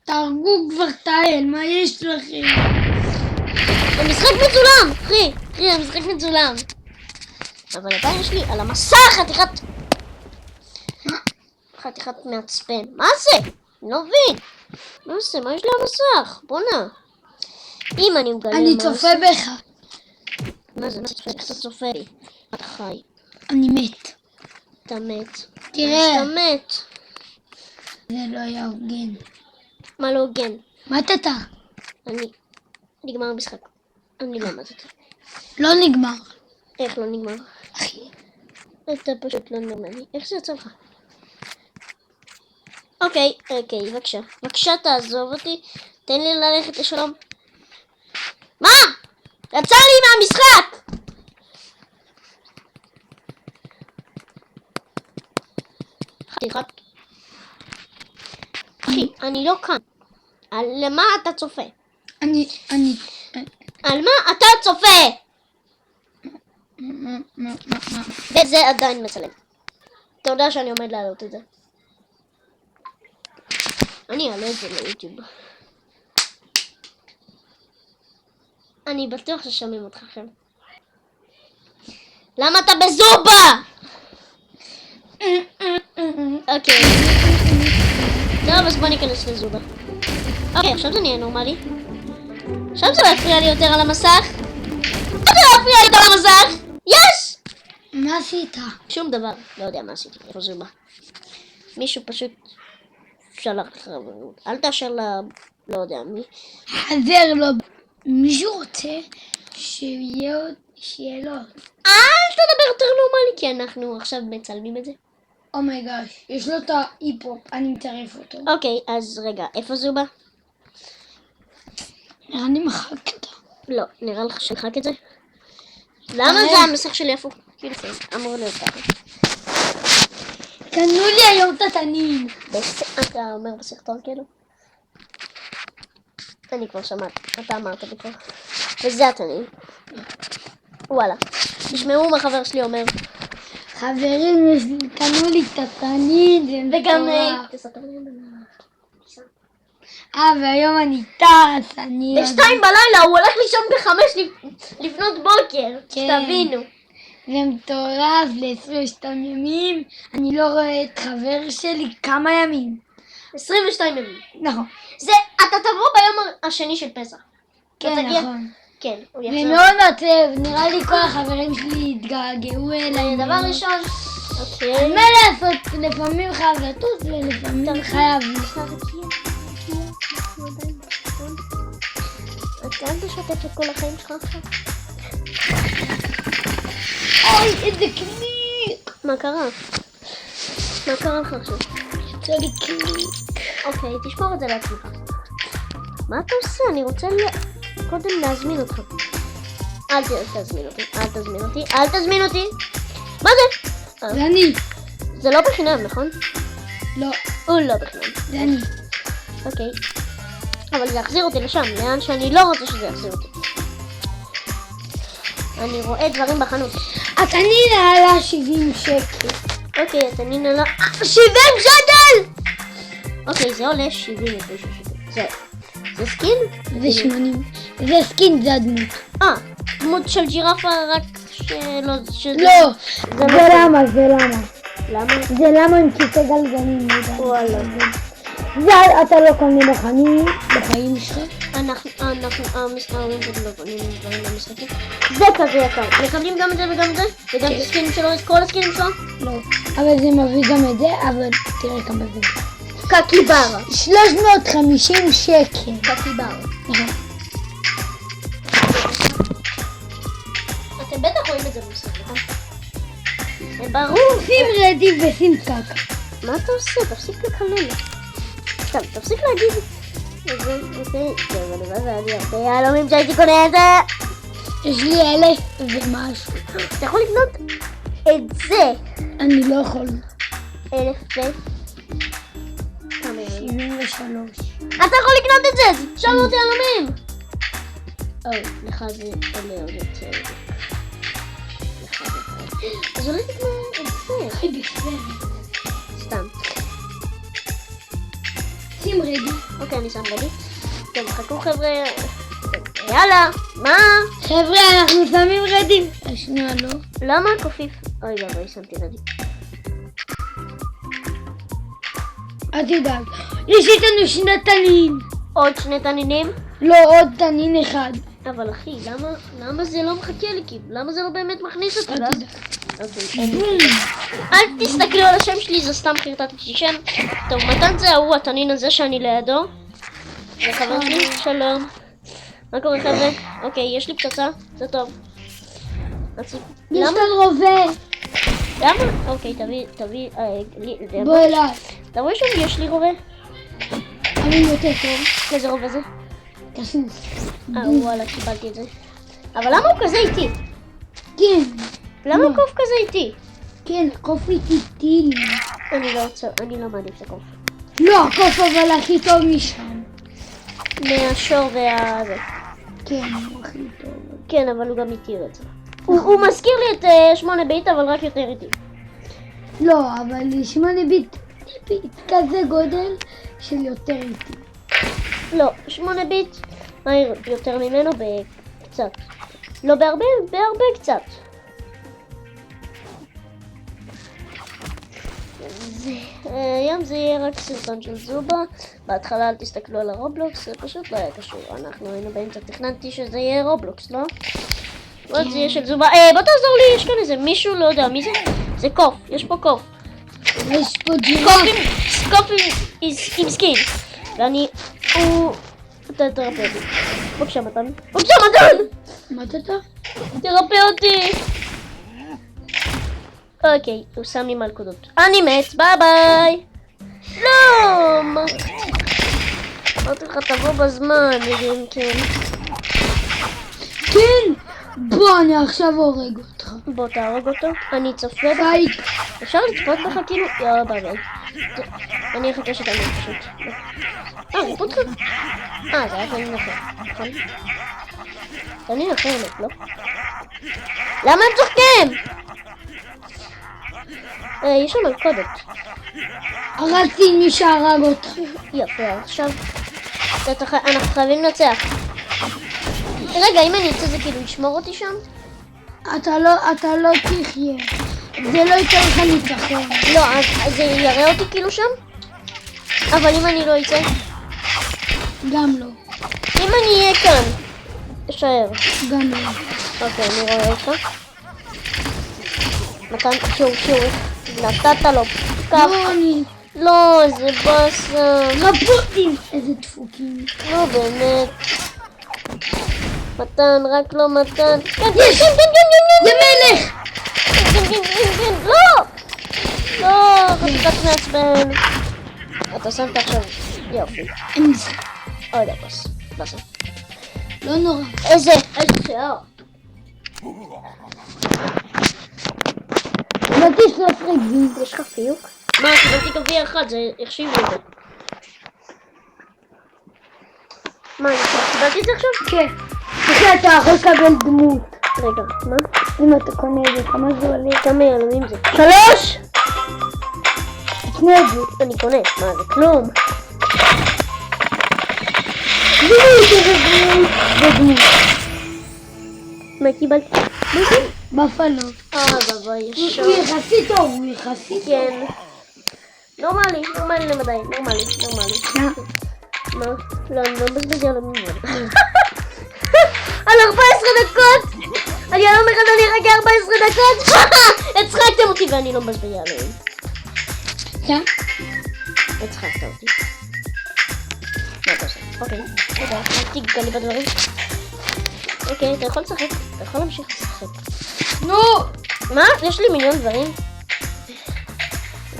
תהרגו כבר את האל, מה יש לכם? המשחק מצולם, אחי, המשחק מצולם. אבל עדיין יש לי על המסך חתיכת מעצבן. מה זה? אני לא מבין. מה זה? מה יש לי על המסך? בוא'נה. אם אני מגלה אני צופה בך. מה זה? איך אתה צופה בי? אתה חי. אני מת. אתה מת. תראה. אתה מת. זה לא היה הוגן. מה לא הוגן? מתת. נגמר המשחק. אני לא מתתי. לא נגמר. איך לא נגמר? אחי. אתה פשוט לא נגמר לי. איך זה יצא לך? אוקיי, בבקשה. בבקשה תעזוב אותי. תן לי ללכת לשלום. מה? יצא לי מהמשחק! אחי, אני לא כאן. למה אתה צופה? על מה אתה צופה? וזה עדיין מצלם. אתה יודע שאני עומד להעלות את זה. אני אעלה את זה ליוטיוב. אני בטוח ששומעים אותך עכשיו. למה אתה בזובה? אוקיי. טוב, אז בוא ניכנס לזובה. אוקיי, עכשיו זה נהיה נורמלי. עכשיו זה לא יפריע לי יותר על המסך. יש! מה עשית? שום דבר. לא יודע מה עשיתי. איפה זובה? מישהו פשוט שלח לך רבנות. אל תאשר לה... לא יודע מי. חזר לו. מישהו רוצה שיהיה לו. אל תדבר יותר נורמלי, כי אנחנו עכשיו מצלמים את זה. אומייגש, יש לו את ההיפ-הופ, אני מצרף אותו. אוקיי, אז רגע, איפה זובה? אני מחק אותה. לא, נראה לך שמחק את זה? למה זה המסך שלי הפוך? כאילו זה אמור להיות ככה. קנו לי היום תתנים. אתה אומר בסרטון כאילו? אני כבר שמעתי, אתה אמרת לי כבר. וזה התנים. וואלה. תשמעו מה חבר שלי אומר. חברים, קנו לי תתנים. וגם... והיום אני טס, ב2 בלילה, הוא הולך לישון ב5 לפנות בוקר. תבינו. זה מטורף ל22 ימים. אני לא רואה את חבר שלי כמה ימים. 22 ימים. נכון. זה, אתה תבוא ביום השני של פסח. כן, נכון. כן, הוא יחזור. ומאוד מעצב, נראה לי כל החברים שלי התגעגעו אליי. דבר ראשון. אוקיי. מה לעשות? לפעמים חייב לטוס ולפעמים חייב. אתה אל תשתף את כל החיים שלך עכשיו. אוי, איזה קליק. מה קרה? מה קרה לך עכשיו? יצא לי קליק. אוקיי, תשמור את זה לעצמך. מה אתה עושה? אני רוצה קודם להזמין אותך. אל תזמין אותי. מה זה? זה אני. זה לא בחינם, נכון? לא. הוא לא בחינם. זה אני. אוקיי. אבל זה יחזיר אותי לשם, לאן שאני לא רוצה שזה יחזיר אותי. אני רואה דברים בחנות. התנין עלה 70 שקל. אוקיי, התנין עלה 70 שקל! אוקיי, זה עולה 79 שקל. זה סקין? זה 80. זה סקין, זה הדמות. דמות של ג'ירפה רק שלא... לא, זה למה. למה? זה למה עם כיסא גלגלים. וואלה. זה אתה לא קונה בחיים שלך? אנחנו המסתערים לא קונים דברים במשחקים. זה כזה יקר. מקבלים גם את זה וגם את זה? וגם את הסקינים שלו, את כל הסקינים שלו? לא. אבל זה מביא גם את זה, אבל תראה כמה זה. קקיברה. 350 שקל. קקיברה. נכון. אתם בטח רואים את זה במשחק, נכון? ברור. שים רדי ושים קקה. מה אתה עושה? תפסיק לקלל. סתם, תפסיק להגיד. אני הרבה יהלומים שהייתי קונה את זה. יש לי 1,000 ומשהו. אתה יכול לקנות את זה. אני לא יכול. 1,000 73. אתה יכול לקנות את זה. 900 יהלומים. לך זה עולה עוד יותר. אז אולי תקנה את זה. אחי בסדר. סתם. שים רדי. אוקיי, אני שם רדי. טוב, חכו חבר'ה. יאללה, מה? חבר'ה, אנחנו שמים רדי. שנייה, לא. למה קופיף? אוי ואבוי, שמתי רדי. אל תדאג. יש איתנו שני תנין. עוד שני תנינים? לא, עוד תנין אחד. אבל אחי, למה זה לא מחכה לי? למה זה לא באמת מכניס אותי? אל תדאג. אל תסתכלו על השם שלי, זה סתם חרטטתי שם. טוב, מתן זה ההוא, התנין הזה שאני לידו. זה חבר שלי, שלום. מה קורה חבר'ה? אוקיי, יש לי פצצה, זה טוב. יש לנו רובה. למה? אוקיי, תביא, בוא אליי. אתה רואה יש לי רובה? אני יותר טוב. איזה רובה זה? תסוס. וואלה, קיבלתי את זה. אבל למה הוא כזה איטי? כן. למה הקוף כזה איטי? כן, הקוף איתי טיל. אני לא מעדיף את הקוף. לא, הקוף אבל הכי טוב משם. מהשור זה. כן, הוא הכי טוב. כן, אבל הוא גם איטי רצה. הוא מזכיר לי את 8 ביט, אבל רק יותר איטי. לא, אבל 8 ביט טיפית כזה גודל של יותר איטי. לא, 8 ביט מהיר יותר ממנו בקצת. לא בהרבה, בהרבה קצת. היום זה יהיה רק סרטון של זובה. בהתחלה אל תסתכלו על הרובלוקס, זה פשוט לא היה קשור. אנחנו היינו באמצע, תכננתי שזה יהיה רובלוקס, לא? עוד זה יהיה של זובה. בוא תעזור לי, יש כאן איזה מישהו, לא יודע מי זה? זה קוף, יש פה קוף. יש פה ג'ירף. קוף עם סקין. ואני, אתה תרפא אותי. בבקשה מתן. בבקשה מתן! מה אתה? תרפא אותי! אוקיי, הוא שם לי מלכודות. אני מת, ביי ביי! לא! אמרתי לך תבוא בזמן, אם כן. כן! בוא, אני עכשיו הורג אותך. בוא תהרוג אותו, אני צופה בך. פייק. אפשר לצפות בך כאילו? יאללה ביי ביי. אני אחכה שתמיד פשוט. ריפו אותך? זה היה תנין אחר, נכון? תנין אחר לא? למה הם צוחקים? יש שם מלכודת. הרגתי מי שהרג אותך. יפה, עכשיו אנחנו חייבים לנצח. רגע, אם אני אצא זה כאילו ישמור אותי שם? אתה לא תחיה. זה לא ייתן לך ניצחון. לא, אז זה יראה אותי כאילו שם? אבל אם אני לא אצא? גם לא. אם אני אהיה כאן, אשאר. גם לא. אוקיי, אני רואה אותך. מתן, שוב. נתת לו כף. לא, אני... לא, זה בסם. רפוטים. איזה דפוקים. לא באמת. מתן, רק לא מתן. כן, זה מלך! כן. לא! לא, חתיכת מעצבן. אתה שמת עכשיו. יופי. אין זה. אוי, בסם. לא נורא. איזה שיער. לא תשלוף רגעים. יש לך פיוק? מה, קיבלתי גביע אחד, זה החשיב לי את זה. מה, קיבלתי את זה עכשיו? כן. אתה יכול לקבל דמות. רגע, מה? אם אתה קונה את זה, כמה זה עולה? כמה יעלמים זה? 3! תקנה את זה. אני קונה. מה, זה כלום? זה דמות. מה קיבלתי? בפלו. בבוי, ישר. הוא יחסית טוב, הוא יחסית טוב. כן. נורמלי למדי, נורמלי. מה? לא, אני לא מבזבז יעלמים. על 14 דקות! על יעלם אחד אני אחכה 14 דקות! הצחקתם אותי ואני לא מבזבז יעלמים. כן? הצחקת אותי. מה אתה עושה? אוקיי, תיגע לי בדברים. אוקיי, אתה יכול לשחק. אתה יכול להמשיך לשחק. נו! מה? יש לי מיליון דברים.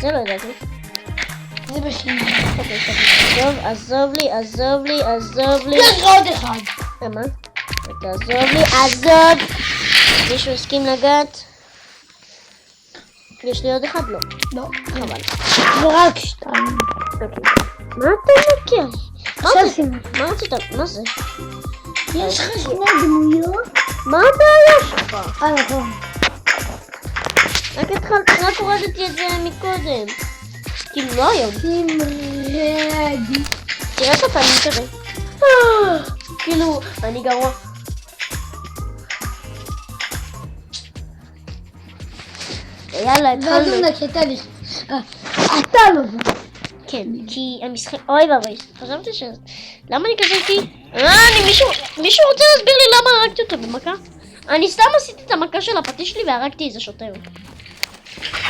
זה לא ידעתי. זה בחינם. אוקיי, טוב. עזוב לי. יש עוד אחד. מה? עזוב. מישהו הסכים לגעת? יש לי עוד אחד? לא. לא. חבל. זה רק 2. אוקיי. מה אתה מכיר? מה רצית? מה זה? יש לך 2 דמויות? מה הבעיה שלך? נכון. רק הורדתי את זה מקודם. כאילו לא היום. רדי. תראה את הפנים שלי. כאילו, אני גרוע. יאללה, ואז התחלנו. הוא נקטע לי. אתה לא זוכר. כן, כי המשחק... אוי ואבוי, חשבתי ש... למה אני כזאתי? מישהו רוצה להסביר לי למה הרגתי אותו במכה? אני סתם עשיתי את המכה של הפטיש שלי והרגתי איזה שוטר.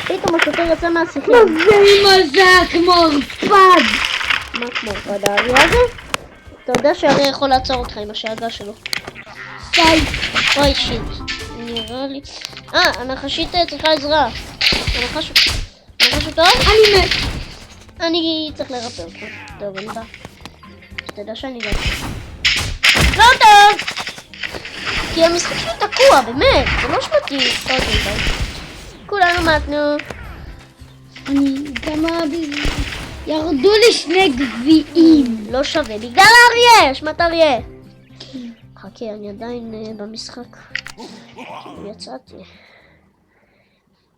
פתאום השוטר יצא מהשיחים. ואמא זה היה כמו ערפד. מה כמו ערפד האריה הזה? אתה יודע שהאריה יכול לעצור אותך עם השאגה שלו. סי. אוי שיט, נראה לי... הנחשית צריכה עזרה. הנחש טוב? אני מת. אני צריך לרפא אותך. טוב, אני בא. שתדע שאני בא. לא טוב! כי המשחק שלי תקוע, באמת. זה לא שמתי. אוקיי, ביי. כולנו מתנו. אני גם ירדו לי 2 גביעים. לא שווה. בגלל האריה! אשמת אריה. חכה, אני עדיין במשחק. יצאתי.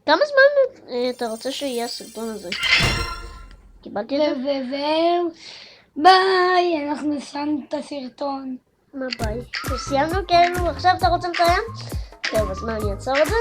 כמה זמן אתה רוצה שיהיה הסרטון הזה? קיבלתי את זה? וזהו. ביי, אנחנו סיימנו את הסרטון. מה ביי? סיימנו כאילו? עכשיו אתה רוצה לסיים? טוב, אז מה, אני אעצור את זה?